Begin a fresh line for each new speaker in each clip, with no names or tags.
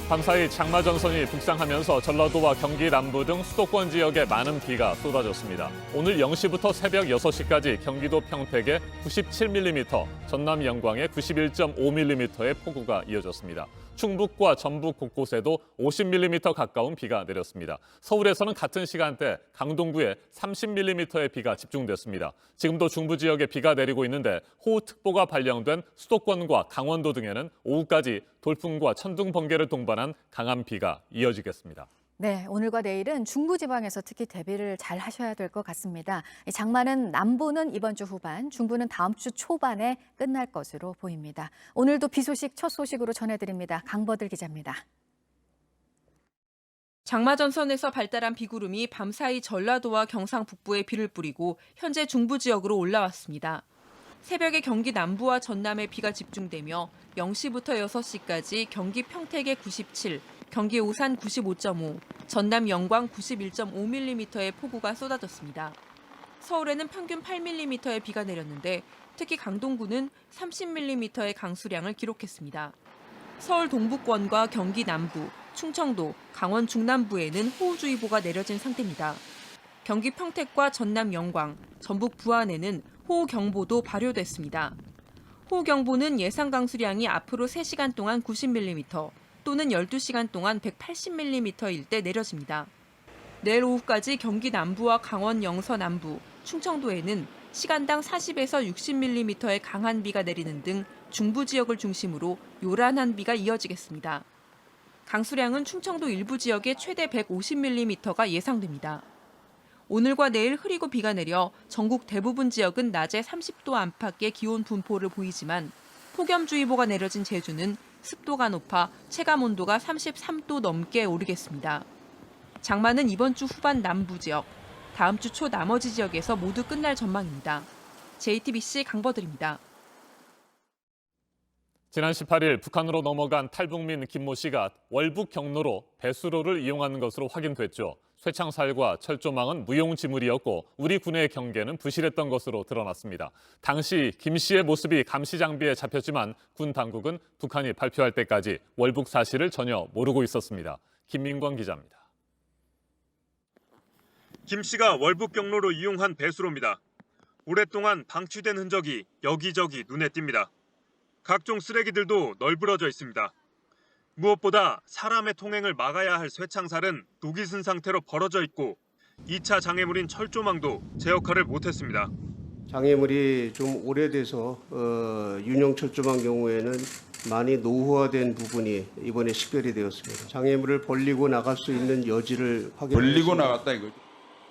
밤사이 장마 전선이 북상하면서 전라도와 경기 남부 등 수도권 지역에 많은 비가 쏟아졌습니다. 오늘 0시부터 새벽 6시까지 경기도 평택에 97mm, 전남 영광에 91.5mm의 폭우가 이어졌습니다. 충북과 전북 곳곳에도 50mm 가까운 비가 내렸습니다. 서울에서는 같은 시간대 강동구에 30mm의 비가 집중됐습니다. 지금도 중부 지역에 비가 내리고 있는데 호우특보가 발령된 수도권과 강원도 등에는 오후까지 돌풍과 천둥, 번개를 동반한 강한 비가 이어지겠습니다.
네, 오늘과 내일은 중부지방에서 특히 대비를 잘 하셔야 될 것 같습니다. 장마는 남부는 이번 주 후반, 중부는 다음 주 초반에 끝날 것으로 보입니다. 오늘도 비 소식 첫 소식으로 전해드립니다. 강버들 기자입니다.
장마 전선에서 발달한 비구름이 밤사이 전라도와 경상 북부에 비를 뿌리고 현재 중부 지역으로 올라왔습니다. 새벽에 경기 남부와 전남에 비가 집중되며 0시부터 6시까지 경기 평택에 97, 경기 오산 95.5, 전남 영광 91.5mm의 폭우가 쏟아졌습니다. 서울에는 평균 8mm의 비가 내렸는데 특히 강동구는 30mm의 강수량을 기록했습니다. 서울 동부권과 경기 남부, 충청도, 강원 중남부에는 호우주의보가 내려진 상태입니다. 경기 평택과 전남 영광, 전북 부안에는 호우경보도 발효됐습니다. 호우경보는 예상 강수량이 앞으로 3시간 동안 90mm 또는 12시간 동안 180mm일 때 내려집니다. 내일 오후까지 경기 남부와 강원 영서 남부, 충청도에는 시간당 40에서 60mm의 강한 비가 내리는 등 중부 지역을 중심으로 요란한 비가 이어지겠습니다. 강수량은 충청도 일부 지역에 최대 150mm가 예상됩니다. 오늘과 내일 흐리고 비가 내려 전국 대부분 지역은 낮에 30도 안팎의 기온 분포를 보이지만 폭염주의보가 내려진 제주는 습도가 높아 체감온도가 33도 넘게 오르겠습니다. 장마는 이번 주 후반 남부 지역, 다음 주 초 나머지 지역에서 모두 끝날 전망입니다. JTBC 강버들입니다.
지난 18일 북한으로 넘어간 탈북민 김모 씨가 월북 경로로 배수로를 이용하는 것으로 확인됐죠. 쇠창살과 철조망은 무용지물이었고 우리 군의 경계는 부실했던 것으로 드러났습니다. 당시 김 씨의 모습이 감시 장비에 잡혔지만 군 당국은 북한이 발표할 때까지 월북 사실을 전혀 모르고 있었습니다. 김민광 기자입니다.
김 씨가 월북 경로로 이용한 배수로입니다. 오랫동안 방치된 흔적이 여기저기 눈에 띕니다. 각종 쓰레기들도 널브러져 있습니다. 무엇보다 사람의 통행을 막아야 할 쇠창살은 녹이 쓴 상태로 벌어져 있고 2차 장애물인 철조망도 제 역할을 못했습니다.
장애물이 좀 오래돼서 윤형 철조망 경우에는 많이 노후화된 부분이 이번에 식별이 되었습니다. 장애물을 벌리고 나갈 수 있는 여지를 확인했습니다.
벌리고 나갔다 이거죠.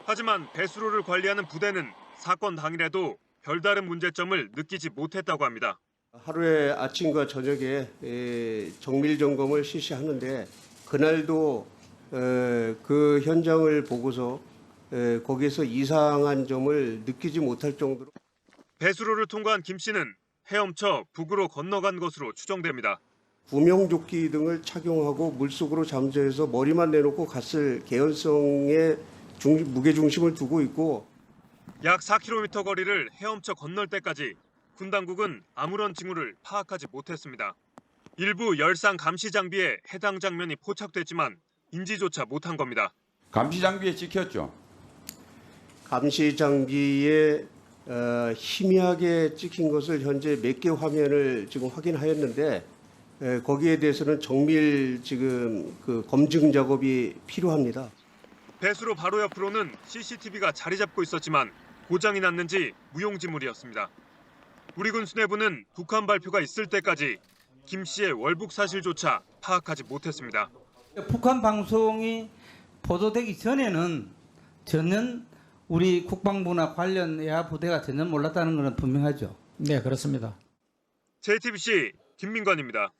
하지만 배수로를 관리하는 부대는 사건 당일에도 별다른 문제점을 느끼지 못했다고 합니다.
하루에 아침과 저녁에 정밀 점검을 실시하는데 그날도 그 현장을 보고서 거기서 이상한 점을 느끼지 못할 정도로
배수로를 통과한 김 씨는 헤엄쳐 북으로 건너간 것으로 추정됩니다.
구명조끼 등을 착용하고 물속으로 잠수해서 머리만 내놓고 갔을 개연성에 무게중심을 두고 있고
약 4km 거리를 헤엄쳐 건널 때까지 군 당국은 아무런 징후를 파악하지 못했습니다. 일부 열상 감시 장비에 해당 장면이 포착됐지만 인지조차 못한 겁니다.
감시 장비에 찍혔죠.
감시 장비에 희미하게 찍힌 것을 현재 몇 개 화면을 지금 확인하였는데 거기에 대해서는 정밀 지금 그 검증 작업이 필요합니다.
배수로 바로 옆으로는 CCTV가 자리 잡고 있었지만 고장이 났는지 무용지물이었습니다. 우리 군 수뇌부는 북한 발표가 있을 때까지 김 씨의 월북 사실조차 파악하지 못했습니다.
북한 방송이 보도되기 전에는 전혀 우리 국방부나 관련 예하 부대가 전혀 몰랐다는 것은 분명하죠.
네, 그렇습니다.
JTBC 김민관입니다.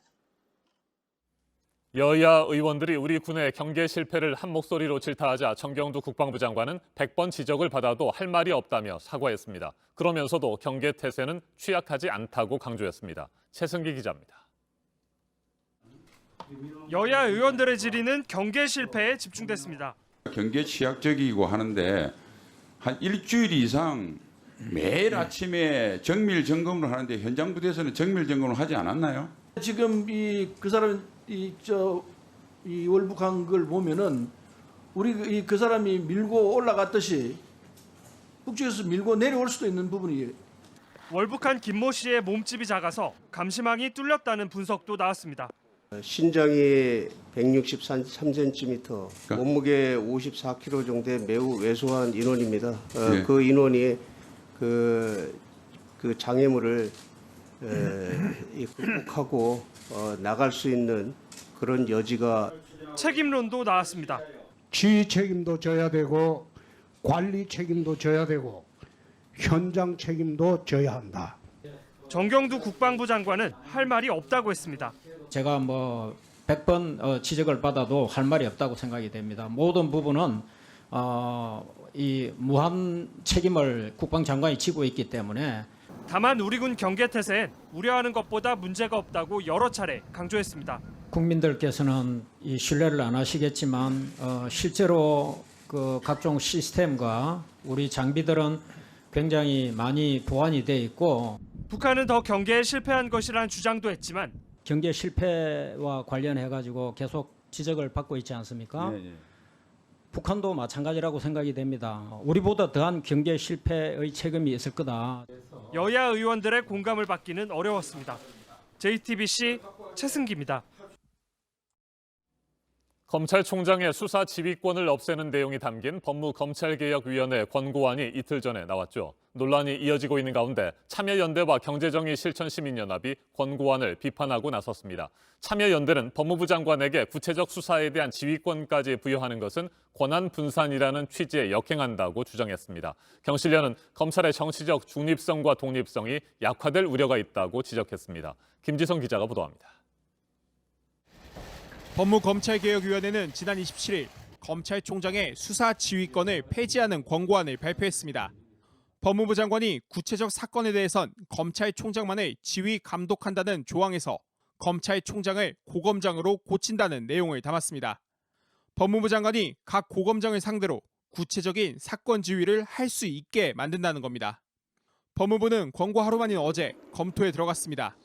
여야 의원들이 우리 군의 경계 실패를 한 목소리로 질타하자 정경두 국방부 장관은 100번 지적을 받아도 할 말이 없다며 사과했습니다. 그러면서도 경계 태세는 취약하지 않다고 강조했습니다. 최승기 기자입니다.
여야 의원들의 질의는 경계 실패에 집중됐습니다.
경계 취약적이고 하는데 한 일주일 이상 매일 아침에 정밀 점검을 하는데 현장 부대에서는 정밀 점검을 하지 않았나요?
지금 그 사람
이 월북한 걸 보면은 우리 그 사람이 밀고 올라갔듯이 북쪽에서 밀고 내려올 수도 있는 부분이
월북한 김모 씨의 몸집이 작아서 감시망이 뚫렸다는 분석도 나왔습니다.
신장이 163cm, 몸무게 54kg 정도의 매우 왜소한 인원입니다.
네.
그 인원이 그 장애물을 극복하고 나갈 수 있는 그런 여지가
책임론도 나왔습니다.
지휘 책임도 져야 되고 관리 책임도 져야 되고 현장 책임도 져야 한다.
정경두 국방부 장관은 할 말이 없다고 했습니다.
제가 100번 지적을 받아도 할 말이 없다고 생각이 됩니다. 모든 부분은 이 무한 책임을 국방장관이 지고 있기 때문에
다만 우리 군 경계태세엔 우려하는 것보다 문제가 없다고 여러 차례 강조했습니다.
국민들께서는 이 신뢰를 안 하시겠지만 실제로 그 각종 시스템과 우리 장비들은 굉장히 많이 보완이 돼 있고
북한은 더 경계에 실패한 것이라는 주장도 했지만
경계 실패와 관련해 가지고 계속 지적을 받고 있지 않습니까?
네, 네.
북한도 마찬가지라고 생각이 됩니다. 우리보다 더한 경계 실패의 책임이 있을 거다.
여야 의원들의 공감을 받기는 어려웠습니다. JTBC 최승기입니다.
검찰총장의 수사 지휘권을 없애는 내용이 담긴 법무검찰개혁위원회 권고안이 이틀 전에 나왔죠. 논란이 이어지고 있는 가운데 참여연대와 경제정의실천시민연합이 권고안을 비판하고 나섰습니다. 참여연대는 법무부 장관에게 구체적 수사에 대한 지휘권까지 부여하는 것은 권한 분산이라는 취지에 역행한다고 주장했습니다. 경실련은 검찰의 정치적 중립성과 독립성이 약화될 우려가 있다고 지적했습니다. 김지성 기자가 보도합니다.
법무검찰개혁위원회는 지난 27일 검찰총장의 수사 지휘권을 폐지하는 권고안을 발표했습니다. 법무부 장관이 구체적 사건에 대해선 검찰총장만을 지휘 감독한다는 조항에서 검찰총장을 고검장으로 고친다는 내용을 담았습니다. 법무부 장관이 각 고검장을 상대로 구체적인 사건 지휘를 할 수 있게 만든다는 겁니다. 법무부는 권고 하루 만인 어제 검토에 들어갔습니다.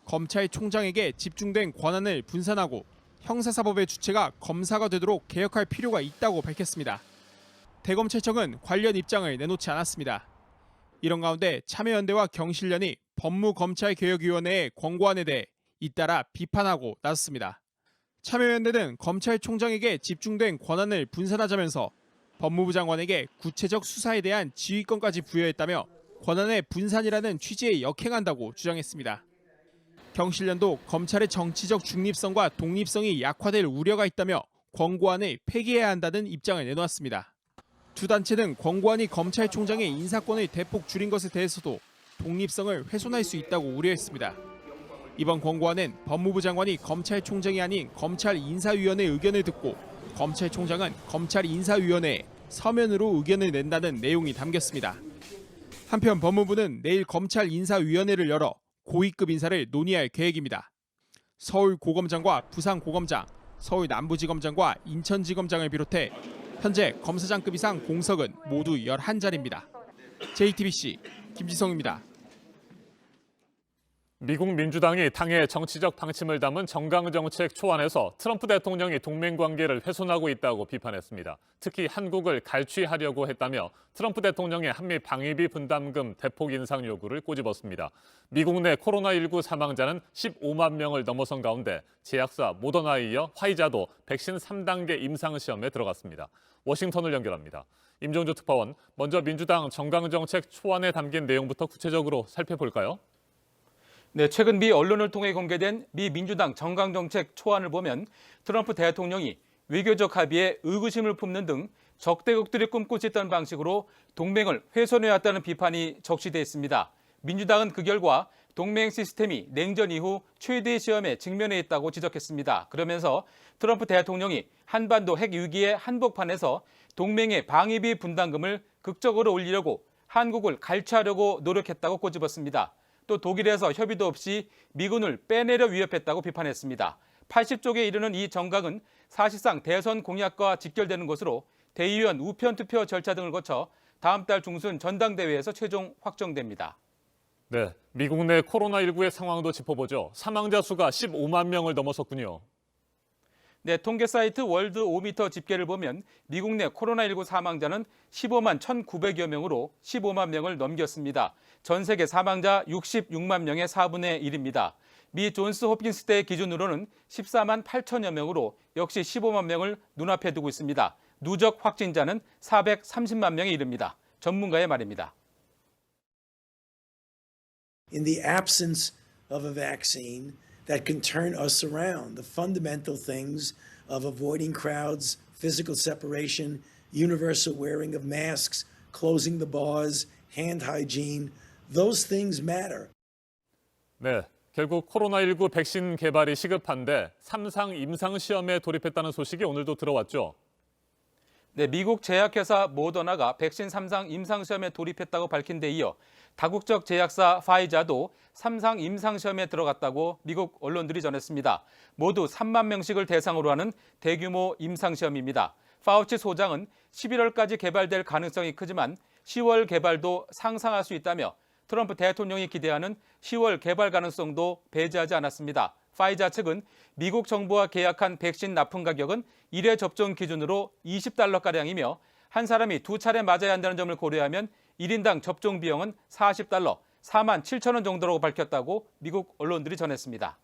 검찰총장에게 집중된 권한을 분산하고 형사사법의 주체가 검사가 되도록 개혁할 필요가 있다고 밝혔습니다. 대검찰청은 관련 입장을 내놓지 않았습니다. 이런 가운데 참여연대와 경실련이 법무검찰개혁위원회의 권고안에 대해 잇따라 비판하고 나섰습니다. 참여연대는 검찰총장에게 집중된 권한을 분산하자면서 법무부 장관에게 구체적 수사에 대한 지휘권까지 부여했다며 권한의 분산이라는 취지에 역행한다고 주장했습니다. 경실련도 검찰의 정치적 중립성과 독립성이 약화될 우려가 있다며 권고안을 폐기해야 한다는 입장을 내놓았습니다. 두 단체는 권고안이 검찰총장의 인사권을 대폭 줄인 것에 대해서도 독립성을 훼손할 수 있다고 우려했습니다. 이번 권고안은 법무부 장관이 검찰총장이 아닌 검찰인사위원회 의견을 듣고 검찰총장은 검찰인사위원회에 서면으로 의견을 낸다는 내용이 담겼습니다. 한편 법무부는 내일 검찰인사위원회를 열어 고위급 인사를 논의할 계획입니다. 서울 고검장과 부산 고검장, 서울 남부지검장과 인천지검장을 비롯해 현재 검사장급 이상 공석은 모두 11자리입니다. JTBC 김지성입니다.
미국 민주당이 당의 정치적 방침을 담은 정강정책 초안에서 트럼프 대통령이 동맹관계를 훼손하고 있다고 비판했습니다. 특히 한국을 갈취하려고 했다며 트럼프 대통령의 한미 방위비 분담금 대폭 인상 요구를 꼬집었습니다. 미국 내 코로나19 사망자는 15만 명을 넘어선 가운데 제약사 모더나에 이어 화이자도 백신 3단계 임상시험에 들어갔습니다. 워싱턴을 연결합니다. 임종주 특파원, 먼저 민주당 정강정책 초안에 담긴 내용부터 구체적으로 살펴볼까요?
네, 최근 미 언론을 통해 공개된 미 민주당 정강정책 초안을 보면 트럼프 대통령이 외교적 합의에 의구심을 품는 등 적대국들이 꿈꾸고 있던 방식으로 동맹을 훼손해왔다는 비판이 적시돼 있습니다. 민주당은 그 결과 동맹 시스템이 냉전 이후 최대의 시험에 직면해 있다고 지적했습니다. 그러면서 트럼프 대통령이 한반도 핵 위기의 한복판에서 동맹의 방위비 분담금을 극적으로 올리려고 한국을 갈취하려고 노력했다고 꼬집었습니다. 또 독일에서 협의도 없이 미군을 빼내려 위협했다고 비판했습니다. 80쪽에 이르는 이 정강은 사실상 대선 공약과 직결되는 것으로 대의원 우편 투표 절차 등을 거쳐 다음 달 중순 전당대회에서 최종 확정됩니다.
네, 미국 내 코로나19의 상황도 짚어보죠. 사망자 수가 15만 명을 넘어섰군요.
네, 통계 사이트 월드 5미터 집계를 보면 미국 내 코로나19 사망자는 15만 1,900여 명으로 15만 명을 넘겼습니다. 전 세계 사망자 66만 명의 4분의 1입니다. 미 존스 홉킨스대 기준으로는 14만 8천여 명으로 역시 15만 명을 눈앞에 두고 있습니다. 누적 확진자는 430만 명에 이릅니다. 전문가의 말입니다.
In the absence of a vaccine that can turn us around, the fundamental things of avoiding crowds, physical separation, universal wearing of masks, closing the bars, hand hygiene, those things matter.
네, 결국 코로나19 백신 개발이 시급한데 3상 임상시험에 돌입했다는 소식이 오늘도 들어왔죠.
네, 미국 제약회사 모더나가 백신 3상 임상시험에 돌입했다고 밝힌 데 이어 다국적 제약사 파이자도 3상 임상시험에 들어갔다고 미국 언론들이 전했습니다. 모두 3만 명씩을 대상으로 하는 대규모 임상시험입니다. 파우치 소장은 11월까지 개발될 가능성이 크지만 10월 개발도 상상할 수 있다며 트럼프 대통령이 기대하는 10월 개발 가능성도 배제하지 않았습니다. 파이자 측은 미국 정부와 계약한 백신 납품 가격은 1회 접종 기준으로 $20가량이며 한 사람이 2차례 맞아야 한다는 점을 고려하면 1인당 접종 비용은 $40, 4만 7천 원 정도라고 밝혔다고 미국 언론들이 전했습니다.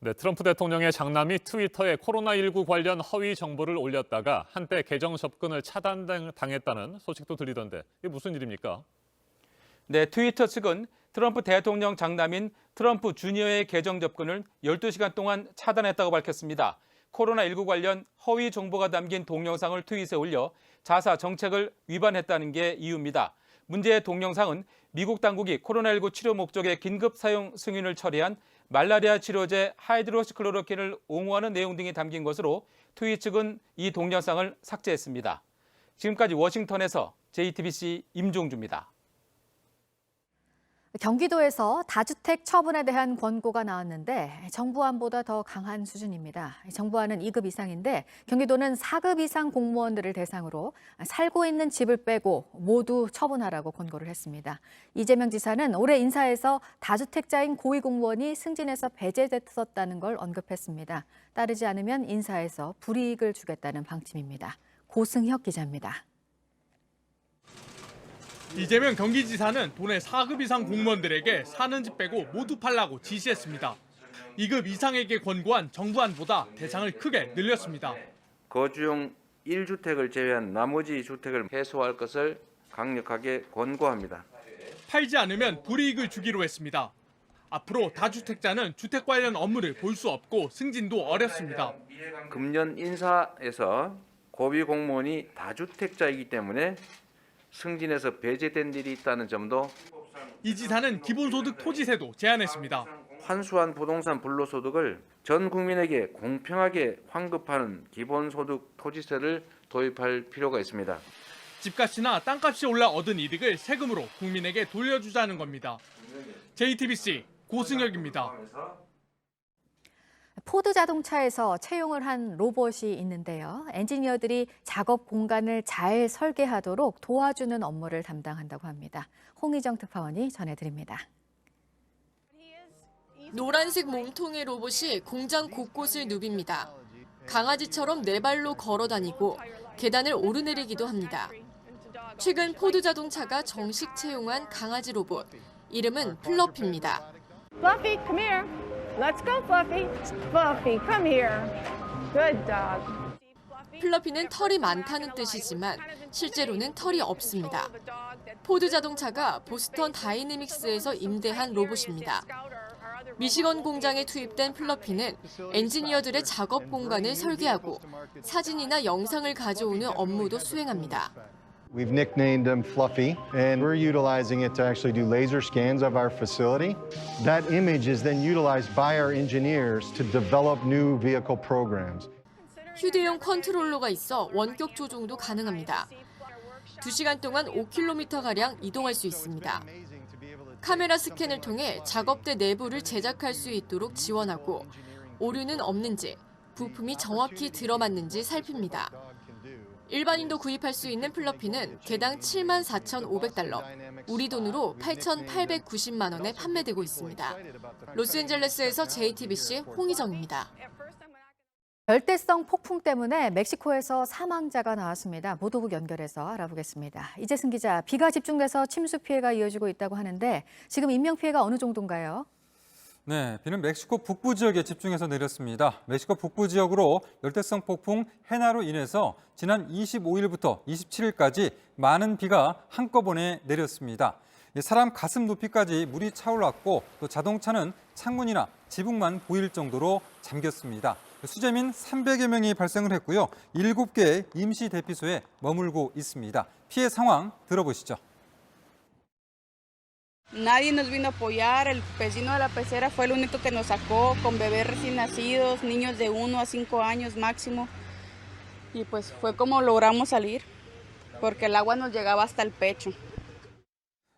네, 트럼프 대통령의 장남이 트위터에 코로나19 관련 허위 정보를 올렸다가 한때 계정 접근을 차단당했다는 소식도 들리던데 이게 무슨 일입니까?
네, 트위터 측은 트럼프 대통령 장남인 트럼프 주니어의 계정 접근을 12시간 동안 차단했다고 밝혔습니다. 코로나19 관련 허위 정보가 담긴 동영상을 트윗에 올려 자사 정책을 위반했다는 게 이유입니다. 문제의 동영상은 미국 당국이 코로나19 치료 목적의 긴급 사용 승인을 처리한 말라리아 치료제 하이드로시클로로킨을 옹호하는 내용 등이 담긴 것으로 트윗 측은 이 동영상을 삭제했습니다. 지금까지 워싱턴에서 JTBC 임종주입니다.
경기도에서 다주택 처분에 대한 권고가 나왔는데 정부안보다 더 강한 수준입니다. 정부안은 2급 이상인데 경기도는 4급 이상 공무원들을 대상으로 살고 있는 집을 빼고 모두 처분하라고 권고를 했습니다. 이재명 지사는 올해 인사에서 다주택자인 고위공무원이 승진해서 배제됐었다는 걸 언급했습니다. 따르지 않으면 인사에서 불이익을 주겠다는 방침입니다. 고승혁 기자입니다.
이재명 경기지사는 도내 4급 이상 공무원들에게 사는 집 빼고 모두 팔라고 지시했습니다. 2급 이상에게 권고한 정부안보다 대상을 크게 늘렸습니다.
거주용 1주택을 제외한 나머지 주택을 해소할 것을 강력하게 권고합니다.
팔지 않으면 불이익을 주기로 했습니다. 앞으로 다주택자는 주택 관련 업무를 볼 수 없고 승진도 어렵습니다.
금년 인사에서 고위 공무원이 다주택자이기 때문에 승진해서 배제된 일이 있다는 점도
이 지사는 기본소득 토지세도 제안했습니다.
환수한 부동산 불로소득을 전 국민에게 공평하게 환급하는 기본소득 토지세를 도입할 필요가 있습니다.
집값이나 땅값이 올라 얻은 이득을 세금으로 국민에게 돌려주자는 겁니다. JTBC 고승혁입니다.
포드 자동차에서 채용을 한 로봇이 있는데요. 엔지니어들이 작업 공간을 잘 설계하도록 도와주는 업무를 담당한다고 합니다. 홍희정 특파원이 전해드립니다.
노란색 몸통의 로봇이 공장 곳곳을 누빕니다. 강아지처럼 네 발로 걸어 다니고 계단을 오르내리기도 합니다. 최근 포드 자동차가 정식 채용한 강아지 로봇, 이름은 플러피입니다.
Fluffy, come here. Let's go, Fluffy. Fluffy, come here. Good dog.
플러피는 털이 많다는 뜻이지만 실제로는 털이 없습니다. 포드 자동차가 보스턴 다이내믹스에서 임대한 로봇입니다. 미시건 공장에 투입된 플러피는 엔지니어들의 작업 공간을 설계하고 사진이나 영상을 가져오는 업무도 수행합니다.
We've nicknamed him Fluffy, and we're utilizing it to actually do laser scans of our facility. That image is then utilized by our engineers to develop new vehicle programs.
휴대용 컨트롤러가 있어 원격 조종도 가능합니다. 2시간 동안 5km가량 이동할 수 있습니다. 카메라 스캔을 통해 작업대 내부를 제작할 수 있도록 지원하고 오류는 없는지, 부품이 정확히 들어맞는지 살핍니다. 일반인도 구입할 수 있는 플러피는 개당 74,500달러, 우리 돈으로 8,890만 원에 판매되고 있습니다. 로스앤젤레스에서 JTBC 홍희정입니다.
열대성 폭풍 때문에 멕시코에서 사망자가 나왔습니다. 보도국 연결해서 알아보겠습니다. 이재승 기자, 비가 집중돼서 침수 피해가 이어지고 있다고 하는데 지금 인명 피해가 어느 정도인가요?
네, 비는 멕시코 북부 지역에 집중해서 내렸습니다. 멕시코 북부 지역으로 열대성 폭풍 헤나로 인해서 지난 25일부터 27일까지 많은 비가 한꺼번에 내렸습니다. 사람 가슴 높이까지 물이 차올랐고 또 자동차는 창문이나 지붕만 보일 정도로 잠겼습니다. 수재민 300여 명이 발생을 했고요. 7개의 임시 대피소에 머물고 있습니다. 피해 상황 들어보시죠.
Nadie nos vino a apoyar, el vecino de la pecera fue el único que nos sacó con bebés recién nacidos, niños de 1 a 5 años máximo. Y pues fue como logramos salir, porque el agua nos llegaba hasta el pecho.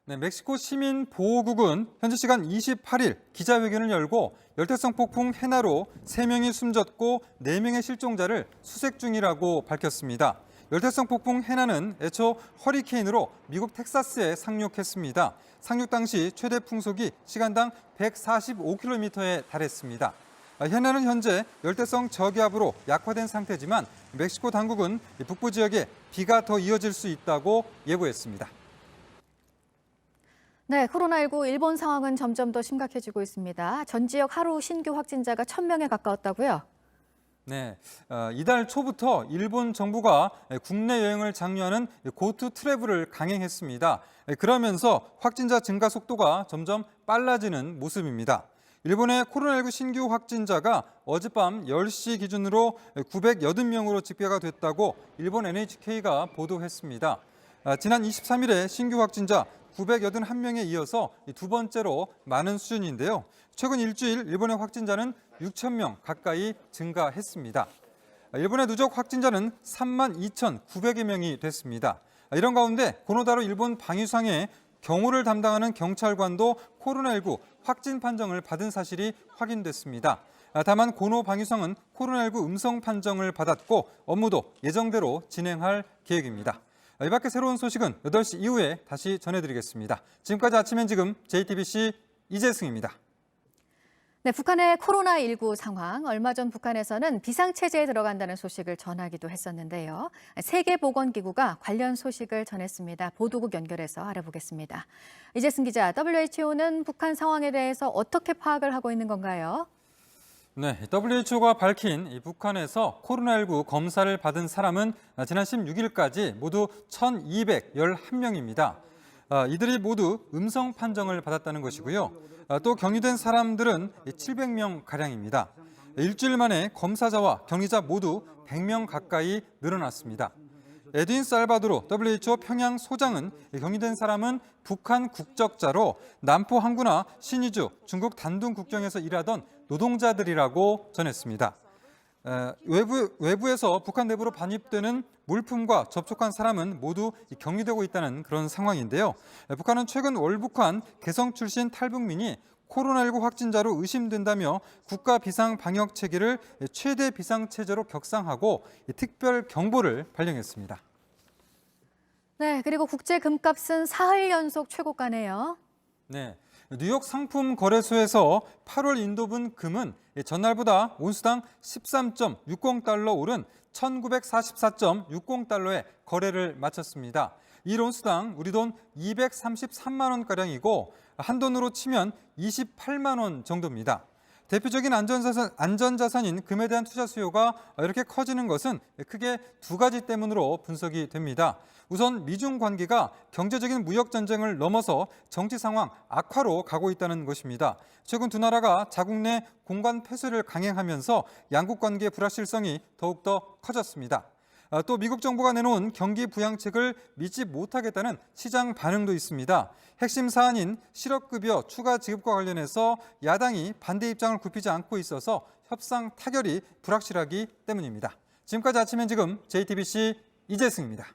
네, 멕시코 시민보호국은 현지 시간 28일 기자회견을 열고 열대성 폭풍 헤나로 3명이 숨졌고 4명의 실종자를 수색 중이라고 밝혔습니다. 열대성 폭풍 헤나는 애초 허리케인으로 미국 텍사스에 상륙했습니다. 상륙 당시 최대 풍속이 시간당 145km에 달했습니다. 헤나는 현재 열대성 저기압으로 약화된 상태지만 멕시코 당국은 북부 지역에 비가 더 이어질 수 있다고 예보했습니다.
네, 코로나19 일본 상황은 점점 더 심각해지고 있습니다. 전 지역 하루 신규 확진자가 1,000명에 가까웠다고요?
네, 이달 초부터 일본 정부가 국내 여행을 장려하는 고투 트래블을 강행했습니다. 그러면서 확진자 증가 속도가 점점 빨라지는 모습입니다. 일본의 코로나19 신규 확진자가 어젯밤 10시 기준으로 980명으로 집계가 됐다고 일본 NHK가 보도했습니다. 지난 23일에 신규 확진자 981명에 이어서 두 번째로 많은 수준인데요. 최근 일주일 일본의 확진자는 6,000명 가까이 증가했습니다. 일본의 누적 확진자는 32,900여 명이 됐습니다. 이런 가운데 고노다로 일본 방위상의 경호를 담당하는 경찰관도 코로나19 확진 판정을 받은 사실이 확인됐습니다. 다만 고노 방위상은 코로나19 음성 판정을 받았고 업무도 예정대로 진행할 계획입니다. 이 밖에 새로운 소식은 8시 이후에 다시 전해드리겠습니다. 지금까지 아침엔 지금 JTBC 이재승입니다.
네, 북한의 코로나19 상황, 얼마 전 북한에서는 비상체제에 들어간다는 소식을 전하기도 했었는데요. 세계보건기구가 관련 소식을 전했습니다. 보도국 연결해서 알아보겠습니다. 이재승 기자, WHO는 북한 상황에 대해서 어떻게 파악을 하고 있는 건가요?
네, WHO가 밝힌 이 북한에서 코로나19 검사를 받은 사람은 지난 16일까지 모두 1,211명입니다. 이들이 모두 음성 판정을 받았다는 것이고요. 또 격리된 사람들은 700명가량입니다. 일주일 만에 검사자와 격리자 모두 100명 가까이 늘어났습니다. 에드윈 살바도로 WHO 평양 소장은 격리된 사람은 북한 국적자로 남포 항구나 신의주, 중국 단둥 국경에서 일하던 노동자들이라고 전했습니다. 외부에서 북한 내부로 반입되는 물품과 접촉한 사람은 모두 격리되고 있다는 그런 상황인데요. 북한은 최근 월북한 개성 출신 탈북민이 코로나19 확진자로 의심된다며 국가 비상 방역 체계를 최대 비상 체제로 격상하고 특별 경보를 발령했습니다.
네, 그리고 국제 금값은 사흘 연속 최고가네요.
네. 뉴욕 상품 거래소에서 8월 인도분 금은 전날보다 온수당 13.60달러 오른 1944.60달러에 거래를 마쳤습니다. 이 온수당 우리 돈 233만 원가량이고 한돈으로 치면 28만 원 정도입니다. 대표적인 안전자산인 금에 대한 투자 수요가 이렇게 커지는 것은 크게 두 가지 때문으로 분석이 됩니다. 우선 미중 관계가 경제적인 무역 전쟁을 넘어서 정치 상황 악화로 가고 있다는 것입니다. 최근 두 나라가 자국 내 공관 폐쇄를 강행하면서 양국 관계 불확실성이 더욱더 커졌습니다. 또 미국 정부가 내놓은 경기 부양책을 믿지 못하겠다는 시장 반응도 있습니다. 핵심 사안인 실업급여 추가 지급과 관련해서 야당이 반대 입장을 굽히지 않고 있어서 협상 타결이 불확실하기 때문입니다. 지금까지 아침엔 지금 JTBC 이재승입니다.